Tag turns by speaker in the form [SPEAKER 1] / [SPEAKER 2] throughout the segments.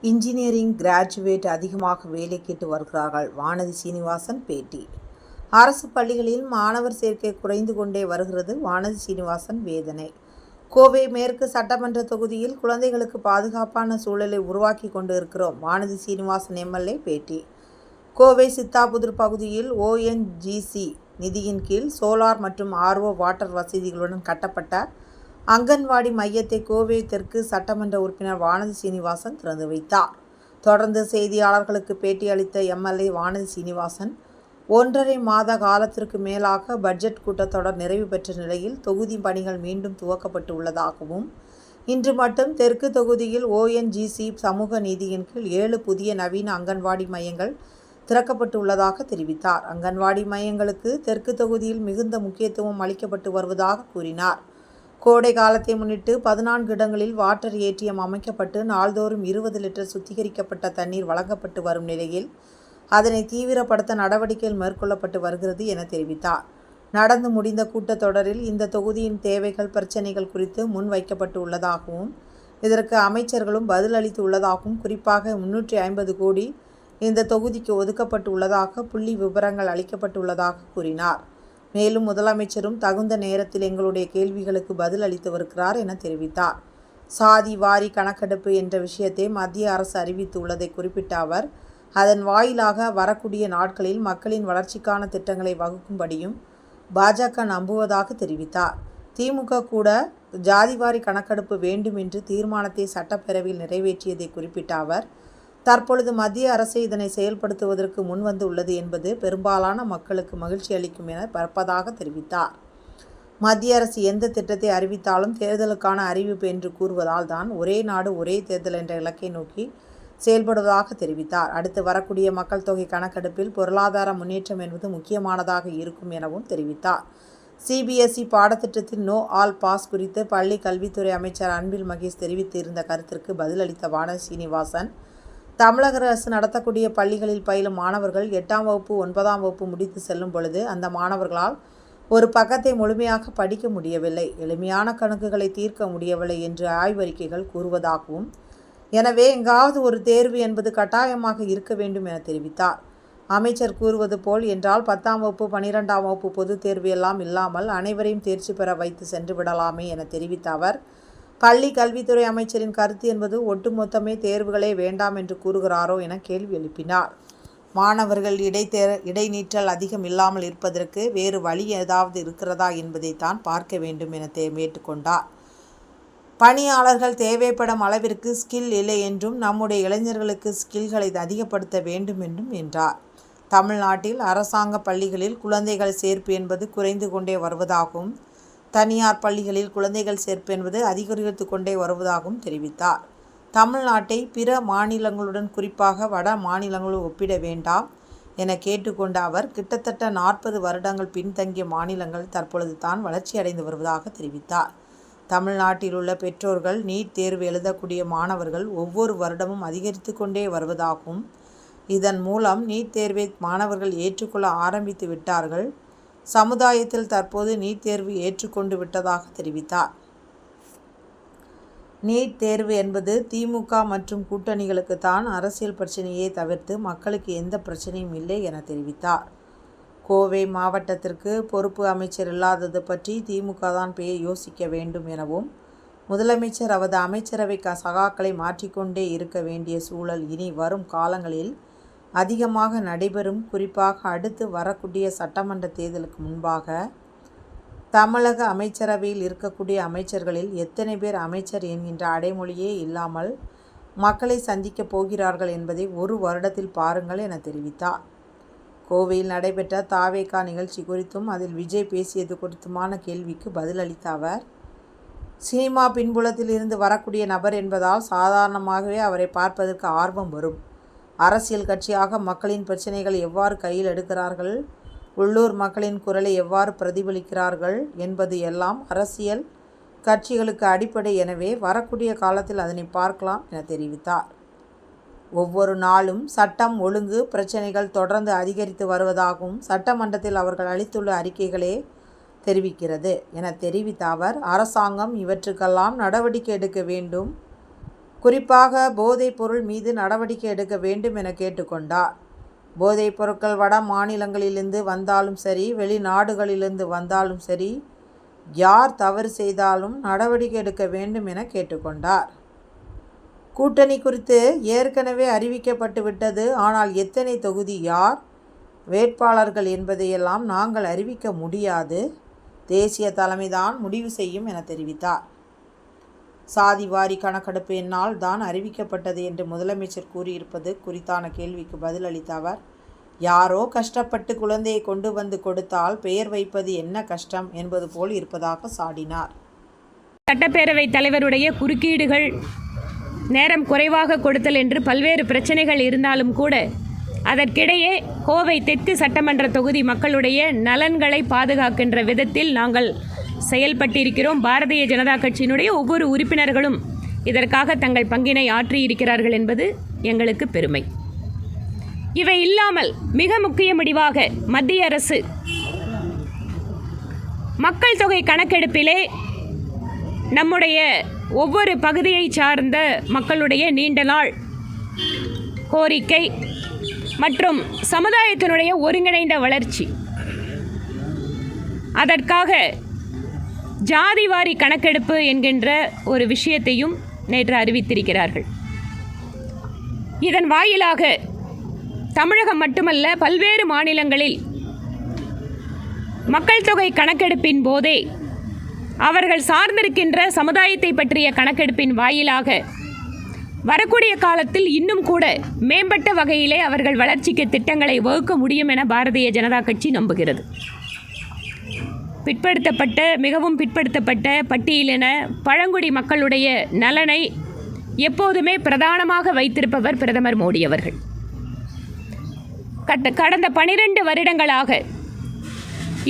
[SPEAKER 1] Engineering graduate அதிகமாக வேலை கேட்டு வருகிறார்கள். வானதி சீனிவாசன் பேட்டி. அரசு பள்ளிகளில் மாணவர் சேர்க்கை குறைந்து கொண்டே வருகிறது. வானதி சீனிவாசன் வேதனை. கோவை மேற்கு சட்டமன்ற தொகுதியில் குழந்தைகளுக்கு பாதுகாப்பான சூழலை உருவாக்கி கொண்டு இருக்கிறோம். வானதி சீனிவாசன் எம்எல்ஏ பேட்டி. கோவை சித்தாபுதூர் பகுதியில் ONGC நிதியின் கீழ் சோலார் மற்றும் RO வாட்டர் வசதிகளுடன் கட்டப்பட்ட அங்கன்வாடி மையத்தை கோவை தெற்கு சட்டமன்ற உறுப்பினர் வானதி சீனிவாசன் திறந்து வைத்தார். தொடர்ந்து செய்தியாளர்களுக்கு பேட்டியளித்த எம்எல்ஏ வானதி சீனிவாசன், 1.5 மாத காலத்திற்கு மேலாக பட்ஜெட் கூட்டத்தொடர் நிறைவு பெற்ற நிலையில் தொகுதி பணிகள் மீண்டும் துவக்கப்பட்டு உள்ளதாகவும், இன்று மட்டும் தெற்கு தொகுதியில் ONGC சமூக நீதியின் கீழ் 7 புதிய நவீன அங்கன்வாடி மையங்கள் திறக்கப்பட்டு உள்ளதாக தெரிவித்தார். அங்கன்வாடி மையங்களுக்கு தெற்கு தொகுதியில் மிகுந்த முக்கியத்துவம் அளிக்கப்பட்டு வருவதாக கூறினார். கோடை காலத்தை முன்னிட்டு 14 இடங்களில் வாட்டர் ATM அமைக்கப்பட்டு நாள்தோறும் 20 லிட்டர் சுத்திகரிக்கப்பட்ட தண்ணீர் வழங்கப்பட்டு வரும் நிலையில் அதனை தீவிரப்படுத்த நடவடிக்கைகள் மேற்கொள்ளப்பட்டு வருகிறது என தெரிவித்தார். நடந்து முடிந்த கூட்டத்தொடரில் இந்த தொகுதியின் தேவைகள், பிரச்சினைகள் குறித்து முன்வைக்கப்பட்டு உள்ளதாகவும், இதற்கு அமைச்சர்களும் பதில் அளித்து உள்ளதாகவும், குறிப்பாக 350 கோடி இந்த தொகுதிக்கு ஒதுக்கப்பட்டு உள்ளதாக புள்ளி விவரங்கள் அளிக்கப்பட்டுள்ளதாக கூறினார். மேலும் முதலமைச்சரும் தகுந்த நேரத்தில் எங்களுடைய கேள்விகளுக்கு பதில் அளித்து வருகிறார் என தெரிவித்தார். சாதி வாரி கணக்கெடுப்பு என்ற விஷயத்தை மத்திய அரசு அறிவித்துள்ளதை குறிப்பிட்ட அவர், அதன் வாயிலாக வரக்கூடிய நாட்களில் மக்களின் வளர்ச்சிக்கான திட்டங்களை வகுக்கும்படியும் பாஜக நம்புவதாக தெரிவித்தார். திமுக கூட ஜாதிவாரி கணக்கெடுப்பு வேண்டும் என்று தீர்மானத்தை சட்டப்பேரவையில் நிறைவேற்றியதை குறிப்பிட்ட அவர், தற்பொழுது மத்திய அரசு இதனை செயல்படுத்துவதற்கு முன்வந்து உள்ளது என்பது பெரும்பாலான மக்களுக்கு மகிழ்ச்சி அளிக்கும் என பரப்பதாக தெரிவித்தார். மத்திய அரசு எந்த திட்டத்தை அறிவித்தாலும் தேர்தலுக்கான அறிவிப்பு என்று கூறுவதால் தான் ஒரே நாடு ஒரே தேர்தல் என்ற இலக்கை நோக்கி செயல்படுவதாக தெரிவித்தார். அடுத்து வரக்கூடிய மக்கள் தொகை கணக்கெடுப்பில் பொருளாதார முன்னேற்றம் என்பது முக்கியமானதாக இருக்கும் எனவும் தெரிவித்தார். CBSE பாடத்திட்டத்தில் நோ ஆல் பாஸ் குறித்து பள்ளி கல்வித்துறை அமைச்சர் அன்பில் மகேஷ் தெரிவித்திருந்த கருத்திற்கு பதிலளித்த வானதி சீனிவாசன், தமிழக அரசு நடத்தக்கூடிய பள்ளிகளில் பயிலும் மாணவர்கள் 8ஆம் வகுப்பு 9ஆம் வகுப்பு முடித்து செல்லும் பொழுது அந்த மாணவர்களால் ஒரு பக்கத்தை முழுமையாக படிக்க முடியவில்லை, எளிமையான கணக்குகளை தீர்க்க முடியவில்லை என்று ஆய்வறிக்கைகள் கூறுவதாகவும், எனவே எங்காவது ஒரு தேர்வு என்பது கட்டாயமாக இருக்க வேண்டும் என தெரிவித்தார். அமைச்சர் கூறுவது போல் என்றால் 10ஆம் வகுப்பு 12ஆம் வகுப்பு பொதுத் தேர்வு எல்லாம் இல்லாமல் அனைவரையும் தேர்ச்சி பெற வைத்து சென்று விடலாமே என தெரிவித்த அவர், பள்ளி கல்வித்துறை அமைச்சரின் கருத்து என்பது ஒட்டுமொத்தமே தேர்வுகளே வேண்டாம் என்று கூறுகிறாரோ என கேள்வி எழுப்பினார். மாணவர்கள் இடைநீற்றல் அதிகம் இல்லாமல் இருப்பதற்கு வேறு வழி ஏதாவது இருக்கிறதா என்பதைத்தான் பார்க்க வேண்டும் என கேட்டுக்கொண்டார். பணியாளர்கள் தேவைப்படும் அளவிற்கு ஸ்கில் இல்லை என்றும், நம்முடைய இளைஞர்களுக்கு ஸ்கில்களை அதிகப்படுத்த வேண்டும் என்றார். தமிழ்நாட்டில் அரசாங்க பள்ளிகளில் குழந்தைகள் சேர்ப்பு என்பது குறைந்து கொண்டே வருவதாகவும், தனியார் பள்ளிகளில் குழந்தைகள் சேர்ப்பு என்பது அதிகரித்து கொண்டே வருவதாகவும் தெரிவித்தார். தமிழ்நாட்டை பிற மாநிலங்களுடன், குறிப்பாக வட மாநிலங்களுடன் ஒப்பிட வேண்டாம் என கேட்டுக்கொண்ட அவர், கிட்டத்தட்ட 40 வருடங்கள் பின்தங்கிய மாநிலங்கள் தற்பொழுது தான் வளர்ச்சி அடைந்து வருவதாக தெரிவித்தார். தமிழ்நாட்டில் உள்ள பெற்றோர்கள் நீட் தேர்வு எழுதக்கூடிய மாணவர்கள் ஒவ்வொரு வருடமும் அதிகரித்து கொண்டே வருவதாகவும், இதன் மூலம் நீட் தேர்வை மாணவர்கள் ஏற்றுக்கொள்ள ஆரம்பித்து விட்டார்கள். சமுதாயத்தில் தற்போது நீட் தேர்வு ஏற்றுக்கொண்டு விட்டதாக தெரிவித்தார். நீட் தேர்வு என்பது திமுக மற்றும் கூட்டணிகளுக்கு தான் அரசியல் பிரச்சனையை தவிர்த்து மக்களுக்கு எந்த பிரச்சனையும் இல்லை என தெரிவித்தார். கோவை மாவட்டத்திற்கு பொறுப்பு அமைச்சர் இல்லாதது பற்றி திமுக தான் யோசிக்க வேண்டும் எனவும், முதலமைச்சர் அவரது அமைச்சரவை சகாக்களை மாற்றிக்கொண்டே இருக்க வேண்டிய சூழல் இனி வரும் காலங்களில் அதிகமாக நடைபெறும். குறிப்பாக அடுத்து வரக்கூடிய சட்டமன்ற தேர்தலுக்கு முன்பாக தமிழக அமைச்சரவையில் இருக்கக்கூடிய அமைச்சர்களில் எத்தனை பேர் அமைச்சர் என்கின்ற அடைமொழியே இல்லாமல் மக்களை சந்திக்கப் போகிறார்கள் என்பதை ஒரு வருடத்தில் பாருங்கள் என தெரிவித்தார். கோவையில் நடைபெற்ற தாவேகா நிகழ்ச்சி குறித்தும் அதில் விஜய் பேசியது குறித்துமான கேள்விக்கு பதிலளித்த அவர், சினிமா பின்புலத்தில் இருந்து வரக்கூடிய நபர் என்பதால் சாதாரணமாகவே அவரை பார்ப்பதற்கு ஆர்வம் வரும். அரசியல் கட்சியாக மக்களின் பிரச்சனைகளை எவ்வாறு கையில் எடுக்கிறார்கள், உள்ளூர் மக்களின் குரலை எவ்வாறு பிரதிபலிக்கிறார்கள் என்பது எல்லாம் அரசியல் கட்சிகளுக்கு அடிப்படை. எனவே வரக்கூடிய காலத்தில் அதனை பார்க்கலாம் என தெரிவித்தார். ஒவ்வொரு நாளும் சட்டம் ஒழுங்கு பிரச்சனைகள் தொடர்ந்து அதிகரித்து வருவதாகவும் சட்டமன்றத்தில் அவர்கள் அளித்துள்ள அறிக்கைகளே தெரிவிக்கிறது என தெரிவித்த அவர், அரசாங்கம் இவற்றுக்கெல்லாம் நடவடிக்கை எடுக்க வேண்டும். குறிப்பாக போதைப் பொருள் மீது நடவடிக்கை எடுக்க வேண்டும் என கேட்டுக்கொண்டார். போதைப் பொருட்கள் வட மாநிலங்களிலிருந்து வந்தாலும் சரி, வெளிநாடுகளிலிருந்து வந்தாலும் சரி, யார் தவறு செய்தாலும் நடவடிக்கை எடுக்க வேண்டும் என கேட்டுக்கொண்டார். கூட்டணி குறித்து ஏற்கனவே அறிவிக்கப்பட்டு விட்டது. ஆனால் எத்தனை தொகுதி, யார் வேட்பாளர்கள் என்பதையெல்லாம் நாங்கள் அறிவிக்க முடியாது. தேசிய தலைமைதான் முடிவு செய்யும் என தெரிவித்தார். சாதிவாரி கணக்கெடுப்பு என்னால் தான் அறிவிக்கப்பட்டது என்று முதலமைச்சர் கூறியிருப்பது குறித்தான கேள்விக்கு பதிலளித்த அவர், யாரோ கஷ்டப்பட்டு குழந்தையை கொண்டு வந்து கொடுத்தால் பெயர் வைப்பது என்ன கஷ்டம் என்பது போல் இருப்பதாக சாடினார்.
[SPEAKER 2] சட்டப்பேரவைத் தலைவருடைய குறுக்கீடுகள், நேரம் குறைவாக கொடுத்தல் என்று பல்வேறு பிரச்சனைகள் இருந்தாலும் கூட அதற்கிடையே கோவை தெற்கு சட்டமன்ற தொகுதி மக்களுடைய நலன்களை பாதுகாக்கின்ற விதத்தில் நாங்கள் செயல்பட்டிருக்கிறோம். பாரதிய ஜனதா கட்சியினுடைய ஒவ்வொரு உறுப்பினர்களும் இதற்காக தங்கள் பங்கினை ஆற்றியிருக்கிறார்கள் என்பது எங்களுக்கு பெருமை. இவை இல்லாமல் மிக முக்கிய முடிவாக மத்திய அரசு மக்கள் தொகை கணக்கெடுப்பிலே நம்முடைய ஒவ்வொரு பகுதியை சார்ந்த மக்களுடைய நீண்ட நாள் கோரிக்கை மற்றும் சமுதாயத்தினுடைய ஒருங்கிணைந்த வளர்ச்சி, அதற்காக ஜாதிவாரி கணக்கெடுப்பு என்கின்ற ஒரு விஷயத்தையும் நேற்று அறிவித்திருக்கிறார்கள். இதன் வாயிலாக தமிழகம் மட்டுமல்ல, பல்வேறு மாநிலங்களில் மக்கள் தொகை கணக்கெடுப்பின் போதே அவர்கள் சார்ந்திருக்கின்ற சமுதாயத்தை பற்றிய கணக்கெடுப்பின் வாயிலாக வரக்கூடிய காலத்தில் இன்னும் கூட மேம்பட்ட வகையிலே அவர்கள் வளர்ச்சிக்கு திட்டங்களை வகுக்க முடியும் என பாரதிய ஜனதா கட்சி நம்புகிறது. மிகவும் பிற்படுத்தப்பட்ட பட்டியலின பழங்குடி மக்களுடைய நலனை எப்போதுமே பிரதானமாக வைத்திருப்பவர் பிரதமர் மோடி அவர்கள். கடந்த 12 வருடங்களாக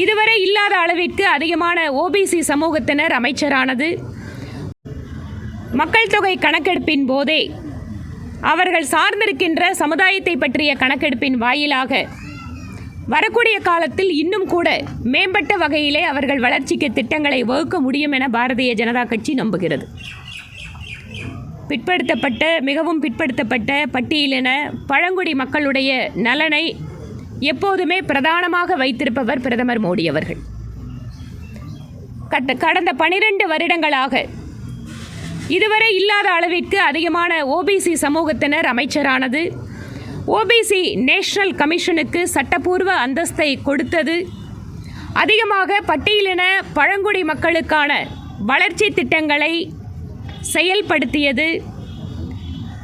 [SPEAKER 2] இதுவரை இல்லாத அளவிற்கு அதிகமான ஓபிசி சமூகத்தினர் அமைச்சரானது மக்கள் தொகை கணக்கெடுப்பின் போதே அவர்கள் சார்ந்திருக்கின்ற சமுதாயத்தை பற்றிய கணக்கெடுப்பின் வாயிலாக வரக்கூடிய காலத்தில் இன்னும் கூட மேம்பட்ட வகையிலே அவர்கள் வளர்ச்சிக்கு திட்டங்களை வகுக்க முடியும் என பாரதிய ஜனதா கட்சி நம்புகிறது. மிகவும் பிற்படுத்தப்பட்ட பட்டியலின பழங்குடி மக்களுடைய நலனை எப்போதுமே பிரதானமாக வைத்திருப்பவர் பிரதமர் மோடி அவர்கள். கடந்த 12 வருடங்களாக இதுவரை இல்லாத அளவிற்கு அதிகமான ஓபிசி சமூகத்தினர் அமைச்சரானது, ஓபிசி நேஷனல் கமிஷனுக்கு சட்டப்பூர்வ அந்தஸ்தை கொடுத்தது, அதிகமாக பட்டியலின பழங்குடி மக்களுக்கான வளர்ச்சி திட்டங்களை செயல்படுத்தியது.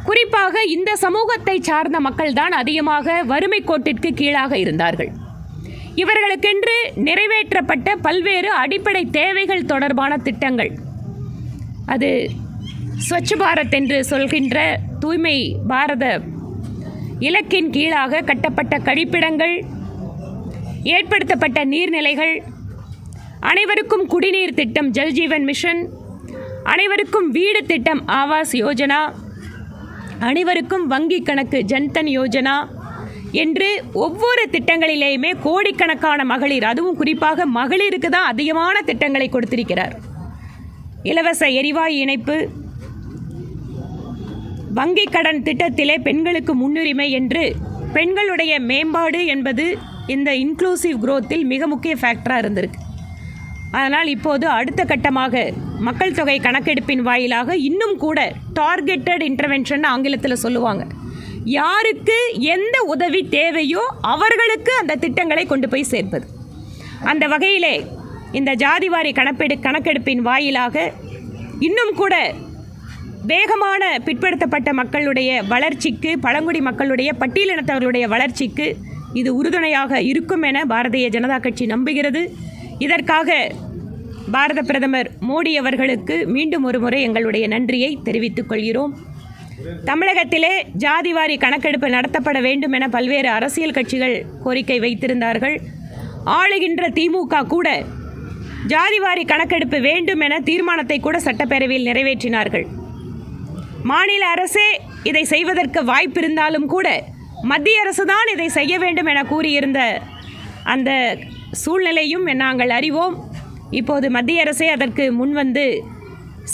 [SPEAKER 2] குறிப்பாக இந்த சமூகத்தை சார்ந்த மக்கள்தான் அதிகமாக வறுமை கோட்டிற்கு கீழாக இருந்தார்கள். இவர்களுக்கென்று நிறைவேற்றப்பட்ட பல்வேறு அடிப்படை தேவைகள் தொடர்பான திட்டங்கள், அது ஸ்வச் பாரத் என்று சொல்கின்ற தூய்மை பாரத இலக்கின் கீழாக கட்டப்பட்ட கழிப்பிடங்கள், ஏற்படுத்தப்பட்ட நீர்நிலைகள், அனைவருக்கும் குடிநீர் திட்டம் ஜல்ஜீவன் மிஷன், அனைவருக்கும் வீடு திட்டம் ஆவாஸ் யோஜனா, அனைவருக்கும் வங்கி கணக்கு ஜன்தன் யோஜனா என்று ஒவ்வொரு திட்டங்களிலேயுமே கோடிக்கணக்கான மகளிர், அதுவும் குறிப்பாக மகளிருக்கு தான் அதிகமான திட்டங்களை கொடுத்திருக்கிறார். இலவச எரிவாயு இணைப்பு, வங்கி கடன் திட்டத்திலே பெண்களுக்கு முன்னுரிமை என்று பெண்களுடைய மேம்பாடு என்பது இந்த இன்க்ளூசிவ் குரோத்தில் மிக முக்கிய ஃபேக்டராக இருந்திருக்கு. அதனால் இப்போது அடுத்த கட்டமாக மக்கள் தொகை கணக்கெடுப்பின் வாயிலாக இன்னும் கூட டார்கெட்டட் இன்டர்வென்ஷன் ஆங்கிலத்தில் சொல்லுவாங்க, யாருக்கு எந்த உதவி தேவையோ அவர்களுக்கு அந்த திட்டங்களை கொண்டு போய் சேர்ப்பது. அந்த வகையிலே இந்த ஜாதிவாரி கணக்கெடுப்பின் வாயிலாக இன்னும் கூட வேகமான பிற்படுத்தப்பட்ட மக்களுடைய வளர்ச்சிக்கு, பழங்குடி மக்களுடைய பட்டியலினத்தவர்களுடைய வளர்ச்சிக்கு இது உறுதுணையாக இருக்கும் என பாரதிய ஜனதா கட்சி நம்புகிறது. இதற்காக பாரத பிரதமர் மோடி அவர்களுக்கு மீண்டும் ஒரு முறை எங்களுடைய நன்றியை தெரிவித்துக் கொள்கிறோம். தமிழகத்திலே ஜாதிவாரி கணக்கெடுப்பு நடத்தப்பட வேண்டும் என பல்வேறு அரசியல் கட்சிகள் கோரிக்கை வைத்திருந்தார்கள். ஆளுகின்ற திமுக கூட ஜாதிவாரி கணக்கெடுப்பு வேண்டும் என தீர்மானத்தை கூட சட்டப்பேரவையில் நிறைவேற்றினார்கள். மாநில அரசே இதை செய்வதற்கு வாய்ப்பிருந்தாலும் கூட மத்திய அரசு தான் இதை செய்ய வேண்டும் என கூறியிருந்த அந்த சூழ்நிலையும் நாங்கள் அறிவோம். இப்போது மத்திய அரசே அதற்கு முன்வந்து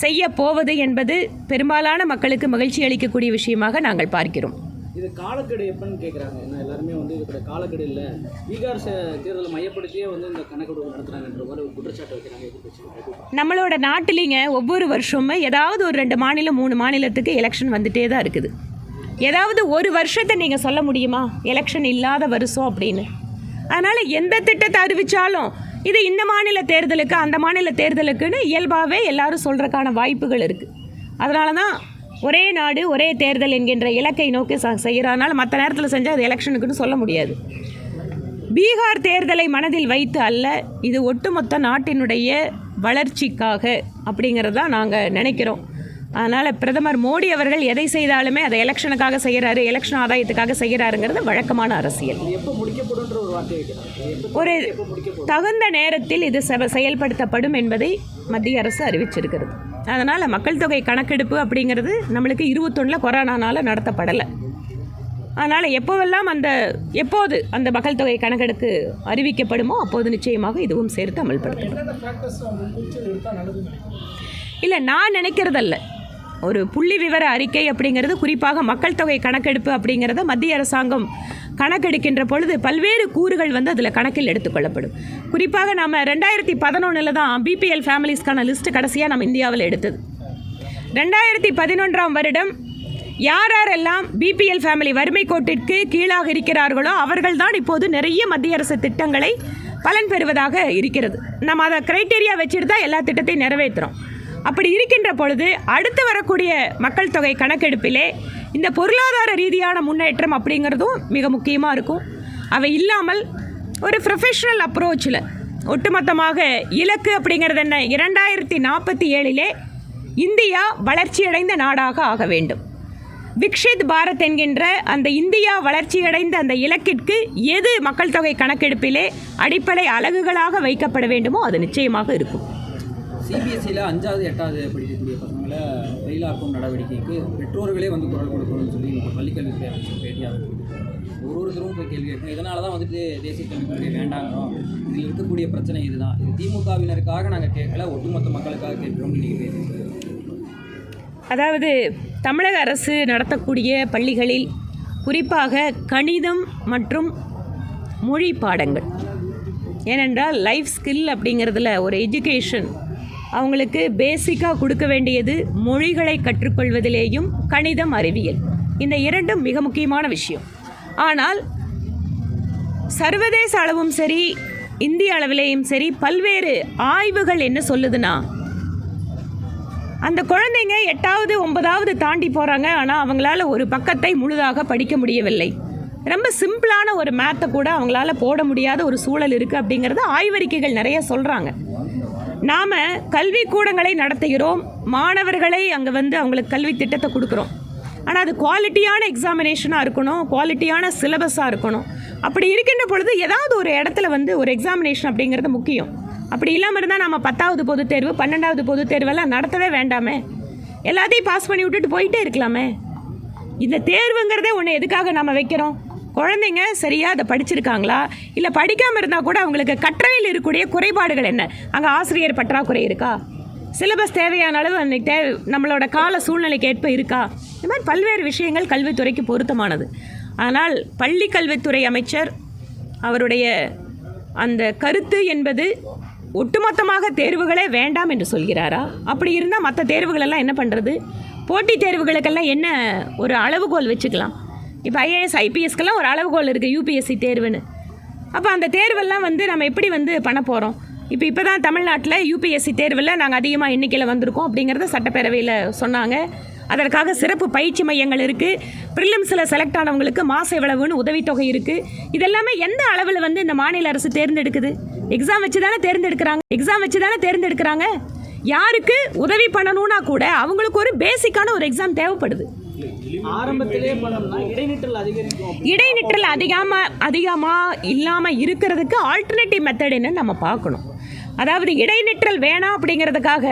[SPEAKER 2] செய்ய போவது என்பது பெரும்பாலான மக்களுக்கு மகிழ்ச்சி அளிக்கக்கூடிய விஷயமாக நாங்கள் பார்க்கிறோம்.
[SPEAKER 3] இது காலக்கெடு எப்பன்னு கேட்குறாங்க. ஏன்னா எல்லாருமே வந்து இதுக்கு காலக்கெடு இல்லை, பீகார் தேர்தலை மையப்படுத்தியே வந்து இந்த கணக்கெடுப்பு நடத்துகிறாங்கன்ற மாதிரி ஒரு குற்றச்சாட்டு வைக்கிறாங்க எதிர்க்கட்சி.
[SPEAKER 2] நம்மளோட நாட்டிலிங்க ஒவ்வொரு வருஷமும் ஏதாவது ஒரு 2 மாநிலம் 3 மாநிலத்துக்கு எலெக்ஷன் வந்துட்டே தான் இருக்குது. ஏதாவது ஒரு வருஷத்தை நீங்கள் சொல்ல முடியுமா எலெக்ஷன் இல்லாத வருஷம் அப்படின்னு? அதனால் எந்த திட்டத்தை அறிவித்தாலும் இது இந்த மாநில தேர்தலுக்கு அந்த மாநில தேர்தலுக்குன்னு இயல்பாகவே எல்லாரும் சொல்கிறதுக்கான வாய்ப்புகள் இருக்குது. அதனால தான் ஒரே நாடு ஒரே தேர்தல் என்கின்ற இலக்கை நோக்கி செய்கிறதுனால மற்ற நேரத்தில் செஞ்சால் அது எலெக்ஷனுக்குன்னு சொல்ல முடியாது. பீகார் தேர்தலை மனதில் வைத்து அல்ல, இது ஒட்டுமொத்த நாட்டினுடைய வளர்ச்சிக்காக அப்படிங்கிறது தான் நாங்கள் நினைக்கிறோம். அதனால் பிரதமர் மோடி அவர்கள் எதை செய்தாலுமே அதை எலெக்ஷனுக்காக செய்கிறாரு, எலெக்ஷன் ஆதாயத்துக்காக செய்கிறாருங்கிறது வழக்கமான அரசியல். ஒரு தகுந்த நேரத்தில் இது செயல்படுத்தப்படும் என்பதை மத்திய அரசு அறிவிச்சிருக்கிறது. அதனால் மக்கள் தொகை கணக்கெடுப்பு அப்படிங்கிறது நம்மளுக்கு 21 கொரோனானால் நடத்தப்படலை. அதனால் எப்போது அந்த மக்கள் தொகை கணக்கெடுப்பு அறிவிக்கப்படுமோ அப்போது நிச்சயமாக இதுவும் சேர்த்து அமல்படுத்தப்படும். இல்லை, நான் நினைக்கிறதல்ல. ஒரு புள்ளி விவர அறிக்கை அப்படிங்கிறது, குறிப்பாக மக்கள் தொகை கணக்கெடுப்பு அப்படிங்கிறத மத்திய அரசாங்கம் கணக்கெடுக்கின்ற பொழுது பல்வேறு கூறுகள் வந்து அதில் கணக்கில் எடுத்துக்கொள்ளப்படும். குறிப்பாக நம்ம 2011 தான் பிபிஎல் ஃபேமிலிஸ்க்கான லிஸ்ட்டு கடைசியாக நம்ம இந்தியாவில் எடுத்தது. 2011ஆம் வருடம் யாரெல்லாம் பிபிஎல் ஃபேமிலி வறுமை கோட்டிற்கு கீழாக இருக்கிறார்களோ அவர்கள்தான் இப்போது நிறைய மத்திய அரசு திட்டங்களை பலன் பெறுவதாக இருக்கிறது. நம்ம அதை கிரைட்டீரியா வச்சுட்டு தான் எல்லா திட்டத்தையும் நிறைவேற்றுறோம். அப்படி இருக்கின்ற பொழுது அடுத்து வரக்கூடிய மக்கள் தொகை கணக்கெடுப்பிலே இந்த பொருளாதார ரீதியான முன்னேற்றம் அப்படிங்கிறதும் மிக முக்கியமாக இருக்கும். அவை இல்லாமல் ஒரு ப்ரொஃபஷ்னல் அப்ரோச்சில் ஒட்டுமொத்தமாக இலக்கு அப்படிங்கிறது என்ன, 2047 இந்தியா வளர்ச்சியடைந்த நாடாக ஆக வேண்டும். விக்ஷித் பாரத் என்கின்ற அந்த இந்தியா வளர்ச்சியடைந்த அந்த இலக்கிற்கு எது மக்கள் தொகை கணக்கெடுப்பிலே அடிப்படை அலகுகளாக வைக்கப்பட வேண்டுமோ அது நிச்சயமாக இருக்கும்.
[SPEAKER 4] சிபிஎஸ்சியில் 5வது 8வது படிக்கக்கூடிய பசங்களை ஃபெயிலாக்கும் நடவடிக்கைக்கு பெற்றோர்களே வந்து குரல் கொடுக்கணும்னு சொல்லி பள்ளிக்கல்வித்துறை அமைச்சர் பேட்டியாக ஒருத்தரும் போய் கேள்வி கேட்கணும். இதனால தான் வந்துட்டு தேசிய கல்விக் கொள்கை வேண்டாங்கிறோம், இதில் இருக்கக்கூடிய பிரச்சனை இதுதான், இது திமுகவினருக்காக நாங்கள் கேட்கல, ஒட்டுமொத்த மக்களுக்காக கேட்குறோம்.
[SPEAKER 2] அதாவது தமிழக அரசு நடத்தக்கூடிய பள்ளிகளில் குறிப்பாக கணிதம் மற்றும் மொழி பாடங்கள், ஏனென்றால் லைஃப் ஸ்கில் அப்படிங்கிறதுல ஒரு எஜுகேஷன் அவங்களுக்கு பேசிக்காக கொடுக்க வேண்டியது மொழிகளை கற்றுக்கொள்வதிலேயும் கணிதம், அறிவியல், இந்த இரண்டும் மிக முக்கியமான விஷயம். ஆனால் சர்வதேச அளவும் சரி இந்திய அளவிலேயும் சரி பல்வேறு ஆய்வுகள் என்ன சொல்லுதுன்னா, அந்த குழந்தைங்க 8வது 9வது தாண்டி போகிறாங்க, ஆனால் அவங்களால ஒரு பக்கத்தை முழுதாக படிக்க முடியவில்லை. ரொம்ப சிம்பிளான ஒரு மேத்தை கூட அவங்களால போட முடியாத ஒரு சூழல் இருக்குது அப்படிங்கிறத ஆய்வறிக்கைகள் நிறைய சொல்கிறாங்க. நாம் கல்வி கூடங்களை நடத்துகிறோம், மாணவர்களை அங்கே வந்து அவங்களுக்கு கல்வி திட்டத்தை கொடுக்குறோம். ஆனால் அது குவாலிட்டியான எக்ஸாமினேஷனாக இருக்கணும், குவாலிட்டியான சிலபஸாக இருக்கணும். அப்படி இருக்கின்ற பொழுது ஏதாவது ஒரு இடத்துல வந்து ஒரு எக்ஸாமினேஷன் அப்படிங்கிறது முக்கியம். அப்படி இல்லாமல் இருந்தால் நம்ம 10வது பொதுத் தேர்வு 12வது பொதுத் தேர்வெல்லாம் நடத்தவே வேண்டாமே, எல்லாத்தையும் பாஸ் பண்ணி விட்டுட்டு போயிட்டே இருக்கலாமே. இந்த தேர்வுங்கிறதே ஒன்று எதுக்காக நம்ம வைக்கிறோம்? குழந்தைங்க சரியாக அதை படிச்சிருக்காங்களா, இல்லை படிக்காமல் இருந்தால் கூட அவங்களுக்கு கற்றலில் இருக்கக்கூடிய குறைபாடுகள் என்ன, அங்கே ஆசிரியர் பற்றாக்குறை இருக்கா, சிலபஸ் தேவையான அளவு அன்றைக்கி நம்மளோட கால சூழ்நிலைக்கு ஏற்ப இருக்கா, இந்த மாதிரி பல்வேறு விஷயங்கள் கல்வித்துறைக்கு பொருத்தமானது. ஆனால் பள்ளி கல்வித்துறை அமைச்சர் அவருடைய அந்த கருத்து என்பது ஒட்டுமொத்தமாக தேர்வுகளே வேண்டாம் என்று சொல்கிறாரா? அப்படி இருந்தால் மற்ற தேர்வுகளெல்லாம் என்ன பண்ணுறது? போட்டித் தேர்வுகளுக்கெல்லாம் என்ன ஒரு அளவுகோல் வச்சுக்கலாம்? இப்போ ஐஏஎஸ் ஐபிஎஸ்க்கெல்லாம் ஒரு அளவுகோல் இருக்குது, யூபிஎஸ்சி தேர்வுன்னு. அப்போ அந்த தேர்வெல்லாம் வந்து நம்ம எப்படி வந்து பண்ண போகிறோம்? இப்போ தான் தமிழ்நாட்டில் யூபிஎஸ்சி தேர்வில் நாங்கள் அதிகமாக எண்ணிக்கையில் வந்திருக்கோம் அப்படிங்கிறத சட்டப்பேரவையில் சொன்னாங்க. அதற்காக சிறப்பு பயிற்சி மையங்கள் இருக்குது, ப்ரிலிம்ஸில் செலக்ட் ஆனவங்களுக்கு மாத எவ்வளவுன்னு உதவித்தொகை இருக்குது. இதெல்லாமே எந்த அளவில் வந்து இந்த மாநில அரசு தேர்ந்தெடுக்குது? எக்ஸாம் வச்சு தானே தேர்ந்தெடுக்கிறாங்க. யாருக்கு உதவி பண்ணணும்னா கூட அவங்களுக்கு ஒரு பேசிக்கான ஒரு எக்ஸாம் தேவைப்படுது. இடைநிற்றல் அதிகமாக இல்லாமல் இருக்கிறதுக்கு ஆல்டர்னேட்டிவ் மெத்தட் என்னன்னு நம்ம பார்க்கணும். அதாவது இடைநிற்றல் வேணாம் அப்படிங்கிறதுக்காக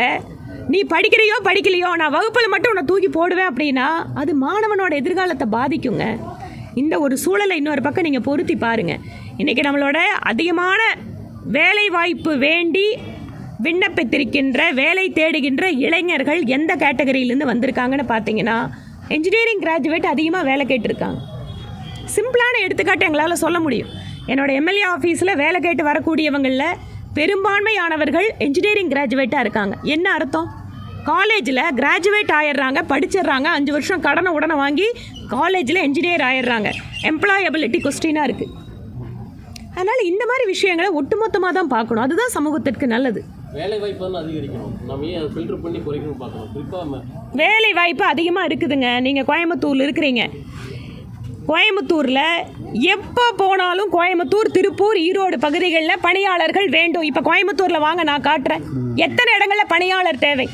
[SPEAKER 2] நீ படிக்கலையோ நான் வகுப்பில் மட்டும் உன்னை தூக்கி போடுவேன் அப்படின்னா அது மாணவனோட எதிர்காலத்தை பாதிக்குங்க. இந்த ஒரு சூழலை இன்னொரு பக்கம் நீங்கள் பொருத்தி பாருங்கள். இன்றைக்கி நம்மளோட அதிகமான வேலை வாய்ப்பு வேண்டி விண்ணப்பித்திருக்கின்ற வேலை தேடுகின்ற இளைஞர்கள் எந்த கேட்டகரியிலேருந்து வந்திருக்காங்கன்னு பார்த்தீங்கன்னா இன்ஜினியரிங் கிராஜுவேட் அதிகமாக வேலை கேட்டிருக்காங்க. சிம்பிளான எடுத்துக்காட்டு எங்களால் சொல்ல முடியும். என்னோடய எம்எல்ஏ ஆஃபீஸில் வேலை கேட்டு வரக்கூடியவங்களில் பெரும்பான்மையானவர்கள் இன்ஜினியரிங் கிராஜுவேட்டாக இருக்காங்க. என்ன அர்த்தம்? காலேஜில் கிராஜுவேட் ஆயிடுறாங்க, படிச்சிடுறாங்க, 5 வருஷம் கடனை உடனே வாங்கி காலேஜில் இன்ஜினியர் ஆயிடுறாங்க. எம்ப்ளாயபிலிட்டி கொஸ்டினாக இருக்குது. அதனால் இந்த மாதிரி விஷயங்களை ஒட்டுமொத்தமாக தான் பார்க்கணும். அதுதான் சமூகத்திற்கு நல்லது.
[SPEAKER 5] வேலை வாய்ப்பு அதிகரிக்கணும், நம்ம ஏன் அதை ஃபில்டர் பண்ணி குறைக்கணும் பார்க்கணும். குறிப்பாக
[SPEAKER 2] வேலை வாய்ப்பு அதிகமாக இருக்குதுங்க. நீங்கள் கோயம்புத்தூரில் இருக்கிறீங்க. கோயம்புத்தூரில் எப்போ போனாலும் கோயம்புத்தூர், திருப்பூர், ஈரோடு பகுதிகளில் பணியாளர்கள் வேண்டும். இப்போ கோயம்புத்தூரில் வாங்க, நான் காட்டுறேன் எத்தனை இடங்களில் பணியாளர் தேவை.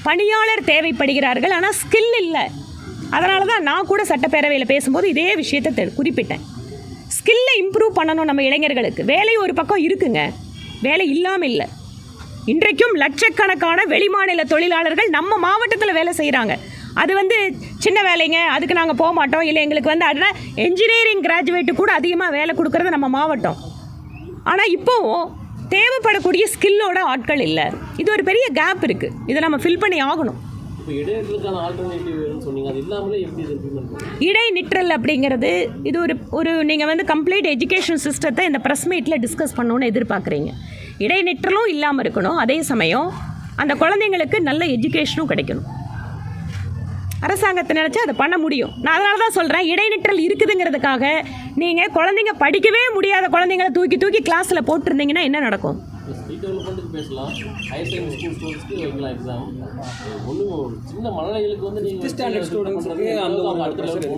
[SPEAKER 2] பணியாளர் தேவைப்படுகிறார்கள், ஆனால் ஸ்கில் இல்லை. அதனால தான் நான் கூட சட்டப்பேரவையில் பேசும்போது இதே விஷயத்தை குறிப்பிட்டேன். ஸ்கில்லை இம்ப்ரூவ் பண்ணணும் நம்ம இளைஞர்களுக்கு. வேலை ஒரு பக்கம் இருக்குங்க, வேலை இல்லாமல் இல்லை. இன்றைக்கும் லட்சக்கணக்கான வெளிமாநில தொழிலாளர்கள் நம்ம மாவட்டத்தில் வேலை செய்கிறாங்க. அது சின்ன வேலைங்க, அதுக்கு நாங்கள் போக மாட்டோம். இல்லை எங்களுக்கு அதனால் என்ஜினியரிங் கிராஜுவேட்டு கூட அதிகமாக வேலை கொடுக்குறது நம்ம மாவட்டம். ஆனால் இப்போவும் தேவைப்படக்கூடிய ஸ்கில்லோட ஆட்கள் இல்லை. இது ஒரு பெரிய கேப் இருக்குது. இதை நம்ம ஃபில் பண்ணி ஆகணும். இடைநிற்றல் அப்படிங்கிறது இது ஒரு நீங்கள் கம்ப்ளீட் எஜுகேஷன் சிஸ்டத்தை இந்த ப்ரெஸ் மீட்டில் டிஸ்கஸ் பண்ணணுன்னு எதிர்பார்க்குறீங்க. இடைநிற்றலும் இல்லாமல் இருக்கணும், அதே சமயம் அந்த குழந்தைங்களுக்கு நல்ல எஜுகேஷனும் கிடைக்கணும். அரசாங்கத்தை நினச்சா அதை பண்ண முடியும். நான் அதனால தான் சொல்கிறேன், இடைநிற்றல் இருக்குதுங்கிறதுக்காக நீங்கள் குழந்தைங்க படிக்கவே முடியாத குழந்தைங்களை தூக்கி கிளாஸில் போட்டிருந்தீங்கன்னா என்ன நடக்கும்?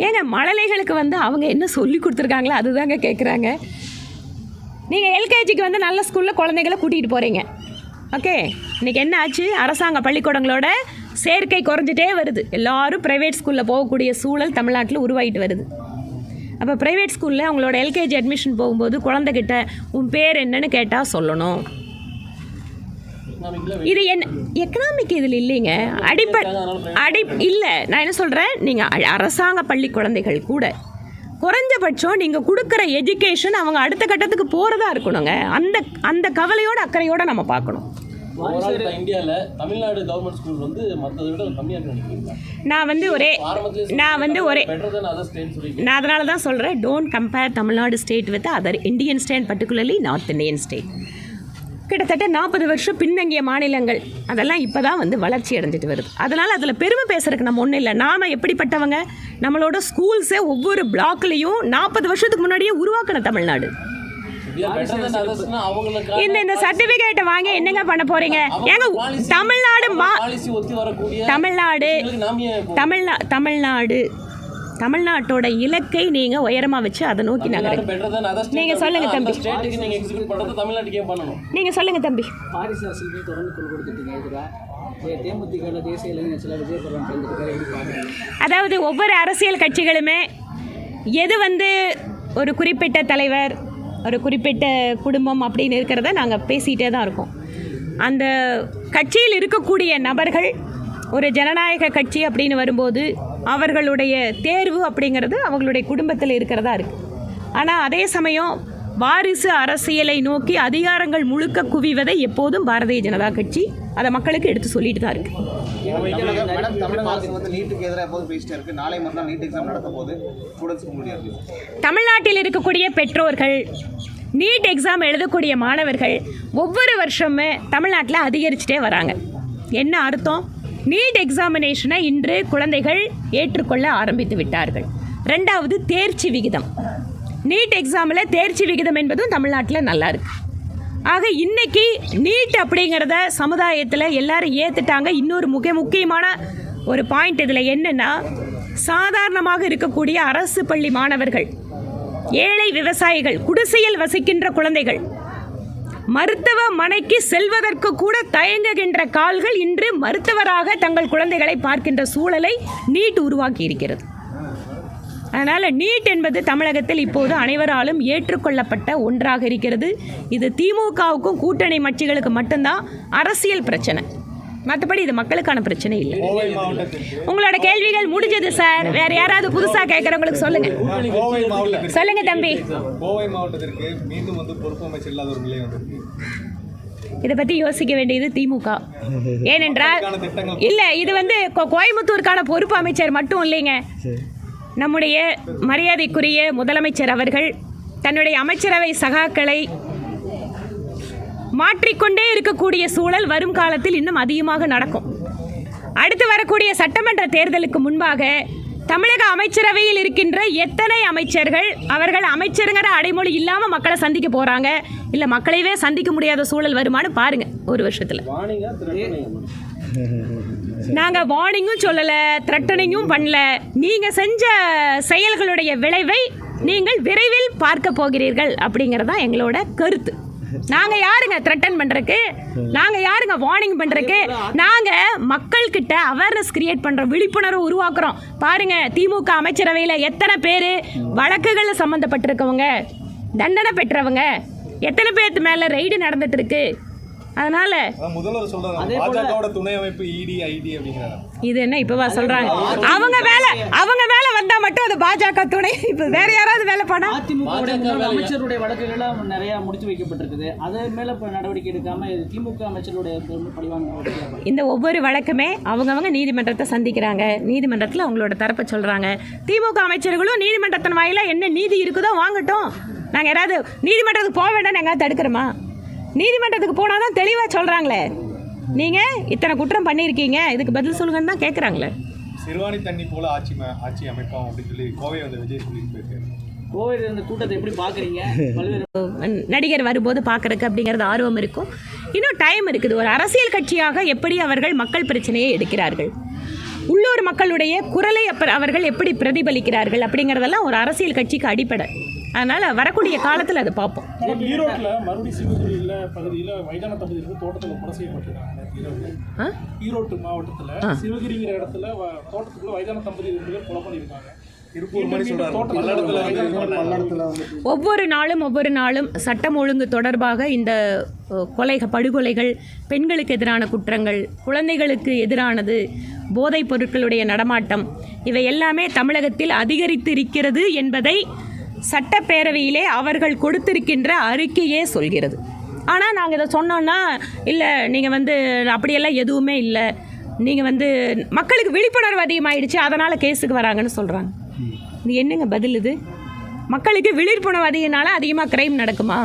[SPEAKER 2] ஏங்க மழலைகளுக்கு அவங்க என்ன சொல்லி கொடுத்துருக்காங்களோ அதுதாங்க கேட்குறாங்க. நீங்கள் எல்கேஜிக்கு நல்ல ஸ்கூலில் குழந்தைகளை கூட்டிகிட்டு போகிறீங்க. ஓகே, இன்றைக்கி என்ன ஆச்சு? அரசாங்க பள்ளிக்கூடங்களோட சேர்க்கை குறைஞ்சிட்டே வருது. எல்லோரும் ப்ரைவேட் ஸ்கூலில் போகக்கூடிய சூழல் தமிழ்நாட்டில் உருவாகிட்டு வருது. அப்போ ப்ரைவேட் ஸ்கூலில் அவங்களோட எல்கேஜி அட்மிஷன் போகும்போது குழந்தைகிட்ட உன் பேர் என்னன்னு கேட்டால் சொல்லணும். இது என்ன எக்கனாமிக் இதில் இல்லைங்க. இல்லை, நான் என்ன சொல்கிறேன், நீங்கள் அரசாங்க பள்ளி குழந்தைகள் கூட குறைஞ்சபட்சம் நீங்கள் கொடுக்குற எஜுகேஷன் அவங்க அடுத்த கட்டத்துக்கு போகிறதா இருக்கணுங்க. அந்த கவலையோட அக்கறையோடு நம்ம பார்க்கணும். நான் அதனால தான் சொல்கிறேன், don't compare Tamil Nadu state with other Indian state, particularly north Indian state. கிட்டத்தட்ட 40 வருஷம் பின்தங்கிய மாநிலங்கள் அதெல்லாம் இப்போ தான் வளர்ச்சி அடைஞ்சிட்டு வருது. அதனால் அதில் பெருமை பேசுறதுக்கு நம்ம ஒன்றும் இல்லை. நாம் எப்படிப்பட்டவங்க, நம்மளோட ஸ்கூல்ஸை ஒவ்வொரு பிளாக்லேயும் 40 வருஷத்துக்கு முன்னாடியே உருவாக்கின தமிழ்நாடு. இந்த சர்டிபிகேட்டை வாங்கி என்னங்க பண்ண போறீங்க? ஏங்க தமிழ்நாட்டோட இலக்கை நீங்க உயரமா வச்சு அதை நோக்கி நகருங்க. நீங்க சொல்லுங்க தம்பி, நீங்க சொல்லுங்க தம்பி. அதாவது ஒவ்வொரு அரசியல் கட்சிகளுமே எது ஒரு குறிப்பிட்ட தலைவர், ஒரு குறிப்பிட்ட குடும்பம் அப்படின்னு இருக்கிறத நாங்கள் பேசிகிட்டே தான் இருக்கோம். அந்த கட்சியில் இருக்கக்கூடிய நபர்கள் ஒரு ஜனநாயக கட்சி அப்படின்னு வரும்போது அவர்களுடைய தேர்வு அப்படிங்கிறது அவங்களுடைய குடும்பத்தில் இருக்கிறதா இருக்குது. ஆனால் அதே சமயம் வாரிசு அரசியலை நோக்கி அதிகாரங்கள் முழுக்க குவிவதை எப்போதும் பாரதிய ஜனதா கட்சி அதை மக்களுக்கு எடுத்து சொல்லிட்டு தான் இருக்கு. தமிழ்நாட்டில் இருக்கக்கூடிய பெற்றோர்கள், நீட் எக்ஸாம் எழுதக்கூடிய மாணவர்கள் ஒவ்வொரு வருஷமே தமிழ்நாட்டில் அதிகரிச்சுட்டே வராங்க. என்ன அர்த்தம்? நீட் எக்ஸாமினேஷனை இன்று குழந்தைகள் ஏற்றுக்கொள்ள ஆரம்பித்து விட்டார்கள். ரெண்டாவது, தேர்ச்சி விகிதம். நீட் எக்ஸாமில் தேர்ச்சி விகிதம் என்பதும் தமிழ்நாட்டில் நல்லா இருக்கு. ஆக இன்னைக்கு நீட் அப்படிங்கிறத சமுதாயத்தில் எல்லாரும் ஏற்றுட்டாங்க. இன்னொரு முக்கியமான ஒரு பாயிண்ட் இதில் என்னென்னா, சாதாரணமாக இருக்கக்கூடிய அரசு பள்ளி மாணவர்கள், ஏழை விவசாயிகள், குடிசையில் வசிக்கின்ற குழந்தைகள் மருத்துவமனைக்கு செல்வதற்கு கூட தயங்குகின்ற கால்கள் இன்று மருத்துவராக தங்கள் குழந்தைகளை பார்க்கின்ற சூழலை நீட் உருவாக்கி இருக்கிறது. அதனால் நீட் என்பது தமிழகத்தில் இப்போது அனைவராலும் ஏற்றுக்கொள்ளப்பட்ட ஒன்றாக இருக்கிறது. இது திமுகவுக்கும் கூட்டணி கட்சிகளுக்கு மட்டும்தான் அரசியல் பிரச்சனை, மற்றபடி இது மக்களுக்கான பிரச்சனை இல்லை. உங்களோட கேள்விகள் முடிஞ்சது சார். வேற யாராவது புதுசாக கேட்குறவங்களுக்கு சொல்லுங்க. சொல்லுங்க தம்பி.
[SPEAKER 6] கோவை மாவட்டத்திற்கு மீண்டும் பொறுப்பு அமைச்சர் இல்லாத ஒரு நிலை வந்திருக்கு.
[SPEAKER 2] இதை பற்றி யோசிக்க வேண்டியது திமுக. ஏனென்றால் இல்லை, இது வந்து கோயம்புத்தூருக்கான பொறுப்பு அமைச்சர் மட்டும் இல்லைங்க. நம்முடைய மரியாதைக்குரிய முதலமைச்சர் அவர்கள் தன்னுடைய அமைச்சரவை சகாக்களை மாற்றிக்கொண்டே இருக்கக்கூடிய சூழல் வரும் காலத்தில் இன்னும் அதிகமாக நடக்கும். அடுத்து வரக்கூடிய சட்டமன்ற தேர்தலுக்கு முன்பாக தமிழக அமைச்சரவையில் இருக்கின்ற எத்தனை அமைச்சர்கள் அவர்கள் அமைச்சருங்கிற அடைமொழி இல்லாமல் மக்களை சந்திக்க போகிறாங்க, இல்லை மக்களையே சந்திக்க முடியாத சூழல் வருமானு பாருங்க. ஒரு வருஷத்தில் நாங்கள் வார்னிங்கும் சொல்லலை, த்ரெட்டனிங்கும் பண்ணல. நீங்கள் செஞ்ச செயல்களுடைய விளைவை நீங்கள் விரைவில் பார்க்க போகிறீர்கள் அப்படிங்கிறதான் எங்களோட கருத்து. நாங்கள் யாருங்க த்ரெட்டன் பண்ணுறக்கு, நாங்கள் யாருங்க வார்னிங் பண்ணுறக்கு? நாங்கள் மக்கள்கிட்ட அவேர்னஸ் கிரியேட் பண்ணுறோம், விழிப்புணர்வு உருவாக்குறோம். பாருங்கள், திமுக அமைச்சரவையில் எத்தனை பேர் வழக்குகளில் சம்மந்தப்பட்டிருக்கவங்க, தண்டனை பெற்றவங்க, எத்தனை பேர்த்து மேலே ரெய்டு நடந்துட்டு இருக்கு. அதனால
[SPEAKER 6] முதல்வர் சொல்றாங்க பாஜகவோட துணை அமைப்பு இடி ஐடி அப்படிங்கறாங்க.
[SPEAKER 2] இது என்ன இப்பவா சொல்றாங்க? அவங்க மேல வந்தா மட்டும் அது பாஜக துணை, இப்ப வேற யாராவது வேலை பண்ணா?
[SPEAKER 3] அதிமுக அமைச்சருடைய வழக்குகள்லாம் நிறைய முடித்து வைக்கப்பட்டிருக்குது. அது மேல நடவடிக்கை எடுக்காம திமுக அமைச்சருடைய பழிவாங்க.
[SPEAKER 2] இந்த ஒவ்வொரு வழக்குமே அவங்கவங்க நீதிமன்றத்தை சந்திக்கிறாங்க, நீதிமன்றத்தில் அவங்களோட தரப்பை சொல்றாங்க. திமுக அமைச்சர்களும் நீதிமன்றத்தின் வாயில என்ன நீதி இருக்குதோ வாங்கட்டும். நாங்கள் யாராவது நீதிமன்றத்துக்கு போக வேண்டாம் எங்கேயாவது தடுக்கிறோமா? நீதிமன்றத்துக்கு போனால் தான் தெளிவாக சொல்கிறாங்களே, நீங்கள் இத்தனை குற்றம் பண்ணியிருக்கீங்க, இதுக்கு பதில் சொல்லுங்கன்னு தான் கேட்குறாங்களே.
[SPEAKER 6] சிறுவாணி தண்ணி போல ஆட்சி அமைப்போம் அப்படின்னு சொல்லி கோவை வந்து விஜய் சொல்லிட்டு போயிருக்காரு.
[SPEAKER 3] கோவையில் இந்த கூட்டத்தை எப்படி பார்க்குறீங்க?
[SPEAKER 2] நடிகர் வரும்போது பார்க்குறக்கு அப்படிங்கிறது ஆர்வம் இருக்கும். இன்னும் டைம் இருக்குது. ஒரு அரசியல் கட்சியாக எப்படி அவர்கள் மக்கள் பிரச்சனையை எடுக்கிறார்கள், உள்ளூர் மக்களுடைய குரலை அவர்கள் எப்படி பிரதிபலிக்கிறார்கள் அப்படிங்கிறதெல்லாம் ஒரு அரசியல் கட்சிக்கு அடிப்படை. அதனால் வரக்கூடிய காலத்தில் அதை பார்ப்போம்.
[SPEAKER 7] ஈரோட்டில் மறுபடியும் சிவகிரியில் பகுதியில் மைதான பகுதியில் தோட்டத்தில் கொலை செய்யப்பட்டிருக்காங்க. ஈரோட்டு மாவட்டத்தில் சிவகிரிங்கிற இடத்துல தோட்டத்துக்குள்ள வயதான தம்பதி கொலை பண்ணியிருக்காங்க.
[SPEAKER 2] ஒவ்வொரு நாளும் சட்டம் ஒழுங்கு தொடர்பாக இந்த படுகொலைகள், பெண்களுக்கு எதிரான குற்றங்கள், குழந்தைகளுக்கு எதிரானது, போதைப் பொருட்களுடைய நடமாட்டம், இவை எல்லாமே தமிழகத்தில் அதிகரித்து இருக்கிறது என்பதை சட்டப்பேரவையிலே அவர்கள் கொடுத்திருக்கின்ற அறிக்கையே சொல்கிறது. ஆனால் நாங்கள் இதை சொன்னோன்னா, இல்லை நீங்கள் வந்து அப்படியெல்லாம் எதுவுமே இல்லை, நீங்கள் வந்து மக்களுக்கு விழிப்புணர்வு அதிகமாகிடுச்சு அதனால் கேஸுக்கு வராங்கன்னு சொல்கிறாங்க. இது என்னங்க பதில்? இது மக்களுக்கு விழிப்புணர்வு அதிகனால அதிகமாக கிரைம் நடக்குமா?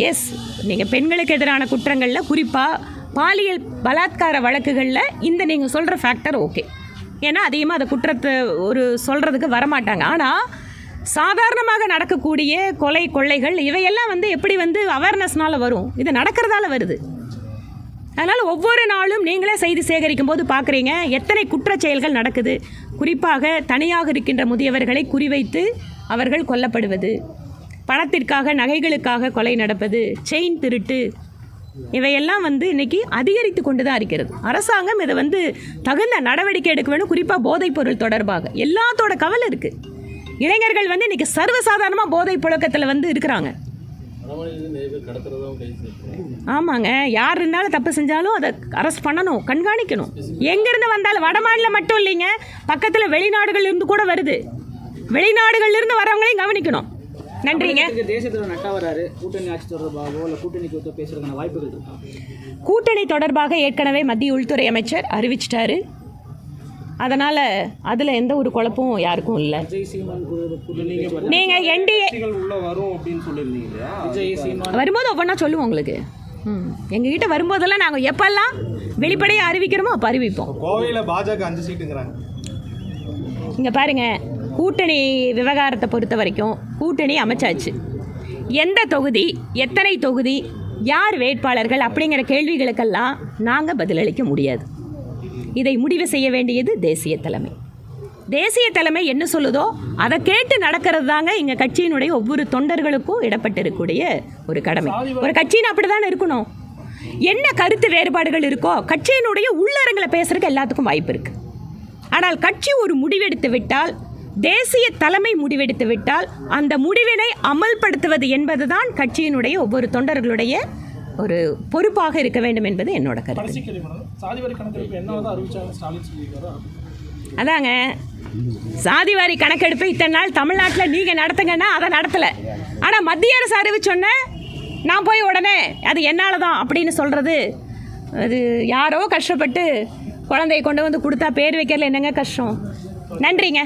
[SPEAKER 2] எஸ், நீங்கள் பெண்களுக்கு எதிரான குற்றங்களில் குறிப்பாக பாலியல் பலாத்கார வழக்குகளில் இந்த நீங்கள் சொல்கிற ஃபேக்டர் ஓகே, ஏன்னா அதிகமாக அந்த குற்றத்தை ஒரு சொல்கிறதுக்கு வரமாட்டாங்க. ஆனால் சாதாரணமாக நடக்கக்கூடிய கொள்ளைகள் இவையெல்லாம் வந்து எப்படி வந்து அவேர்னஸ்னால வரும், இது நடக்கிறதால வருது. அதனால் ஒவ்வொரு நாளும் நீங்களே செய்தி சேகரிக்கும் போது பார்க்குறீங்க எத்தனை குற்றச் செயல்கள் நடக்குது. குறிப்பாக தனியாக இருக்கின்ற முதியவர்களை குறிவைத்து அவர்கள் கொல்லப்படுவது, பணத்திற்காக நகைகளுக்காக கொலை நடப்பது, செயின் திருட்டு, இவையெல்லாம் வந்து இன்றைக்கி அதிகரித்து கொண்டு தான் இருக்கிறது. அரசாங்கம் இதை வந்து தகுந்த நடவடிக்கை எடுக்க வேணும். குறிப்பாக போதைப் பொருள் தொடர்பாக எல்லாத்தோட கவலை இருக்குது. இளைஞர்கள் வந்து இன்றைக்கி சர்வசாதாரணமாக போதை புழக்கத்தில் வந்து இருக்கிறாங்க. ஆமாங்க, யார் இருந்தாலும் தப்பு செஞ்சாலும் அதை அரெஸ்ட் பண்ணணும், கண்காணிக்கணும். எங்கேருந்து வந்தாலும் வடமாநிலம் மட்டும் இல்லைங்க, பக்கத்தில் வெளிநாடுகளிலிருந்து கூட வருது. வெளிநாடுகளிலிருந்து வரவங்களையும் கவனிக்கணும். நன்றிங்க. கூட்டணி தொடர்பாக ஏற்கனவே மத்திய உள்துறை அமைச்சர் அறிவிச்சிட்டாரு. அதனால் அதில் எந்த ஒரு குழப்பமும் யாருக்கும் இல்லை. நீங்கள் என்டிஏ வரும்போது ஒவ்வொன்றா சொல்லுவோம் உங்களுக்கு. எங்ககிட்ட வரும்போதெல்லாம் நாங்கள் எப்பெல்லாம் வெளிப்படையாக அறிவிக்கிறோமோ அப்போ அறிவிப்போம்.
[SPEAKER 6] கோவையில் பாஜக 5 சீட்டுங்கிறாங்க.
[SPEAKER 2] இங்கே பாருங்கள், கூட்டணி விவகாரத்தை பொறுத்த வரைக்கும் கூட்டணி அமைச்சாச்சு. எந்த தொகுதி, எத்தனை தொகுதி, யார் வேட்பாளர்கள் அப்படிங்கிற கேள்விகளுக்கெல்லாம் நாங்கள் பதிலளிக்க முடியாது. இதை முடிவு செய்ய வேண்டியது தேசிய தலைமை. தேசிய தலைமை என்ன சொல்லுதோ அதை கேட்டு நடக்கிறது தாங்க எங்கள் கட்சியினுடைய ஒவ்வொரு தொண்டர்களுக்கும் இடப்பட்டிருக்கக்கூடிய ஒரு கடமை. ஒரு கட்சின்னு அப்படி தானே இருக்கணும். என்ன கருத்து வேறுபாடுகள் இருக்கோ கட்சியினுடைய உள்ளரங்களை பேசுறதுக்கு எல்லாத்துக்கும் வாய்ப்பு இருக்குது. ஆனால் கட்சி ஒரு முடிவெடுத்து விட்டால், தேசிய தலைமை முடிவெடுத்து விட்டால், அந்த முடிவினை அமல்படுத்துவது என்பது தான் கட்சியினுடைய ஒவ்வொரு தொண்டர்களுடைய ஒரு பொறுப்பாக இருக்க வேண்டும் என்பது என்னோட கருத்து. அதாங்க, சாதிவாரி கணக்கெடுப்பு இத்தனை நாள் தமிழ்நாட்டில் நீங்கள் நடத்துங்கன்னா அதை நடத்தலை. ஆனால் மத்திய அரசு அறிவிச்சோன்னே நான் போய் உடனே அது என்னால் தான் அப்படின்னு சொல்கிறது, அது யாரோ கஷ்டப்பட்டு குழந்தைய கொண்டு வந்து கொடுத்தா பேர் வைக்கிறதுல என்னங்க கஷ்டம்? நன்றிங்க.